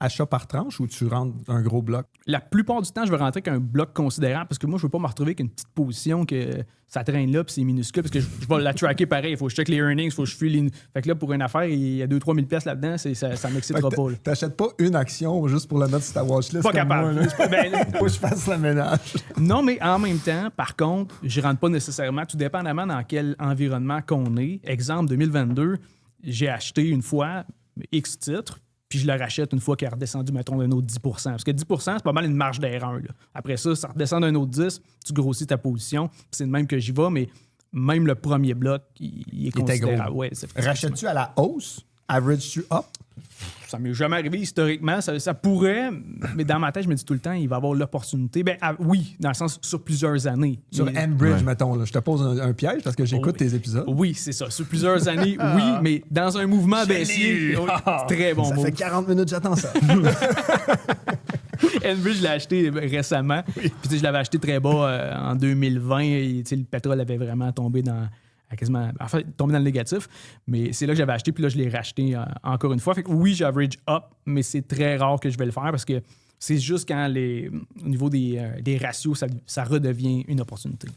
achat par tranche ou tu rentres un gros bloc? La plupart du temps, je vais rentrer avec un bloc considérable parce que moi, je veux pas me retrouver avec une petite position que ça traîne là puis c'est minuscule parce que je vais la tracker pareil. Il faut que je check les earnings, il faut que je fuis les... Fait que là, pour une affaire, il y a 2-3 000 pièces là-dedans, ça m'excitera pas. T'achètes pas une action juste pour la mettre sur ta watchlist? Pas capable. Moi, faut que je fasse le ménage. Non, mais en même temps, par contre, je rentre pas nécessairement, tout dépendamment dans quel environnement qu'on est. Exemple, 2022, j'ai acheté une fois X titres, puis je le rachète une fois qu'il est redescendu, mettons, d'un autre 10 %. Parce que 10 %, c'est pas mal une marge d'erreur. Là. Après ça redescend d'un autre 10, tu grossis ta position, puis c'est de même que j'y vais, mais même le premier bloc, il est considérable. Ouais, rachètes-tu à la hausse? Average-tu up? Ça m'est jamais arrivé historiquement. Ça pourrait, mais dans ma tête, je me dis tout le temps, il va avoir l'opportunité. Oui, dans le sens sur plusieurs années. Sur Enbridge, mettons. Là, je te pose un piège parce que j'écoute tes épisodes. Oui, c'est ça. Sur plusieurs années, oui, mais dans un mouvement baissier, très bon. Ça fait 40 minutes, j'attends ça. Enbridge, je l'ai acheté récemment. Oui. Puis je l'avais acheté très bas en 2020. Et, le pétrole avait vraiment tombé tombé dans le négatif, mais c'est là que j'avais acheté, puis là, je l'ai racheté encore une fois. Fait que oui, j'average up, mais c'est très rare que je vais le faire parce que c'est juste quand au niveau des ratios, ça redevient une opportunité.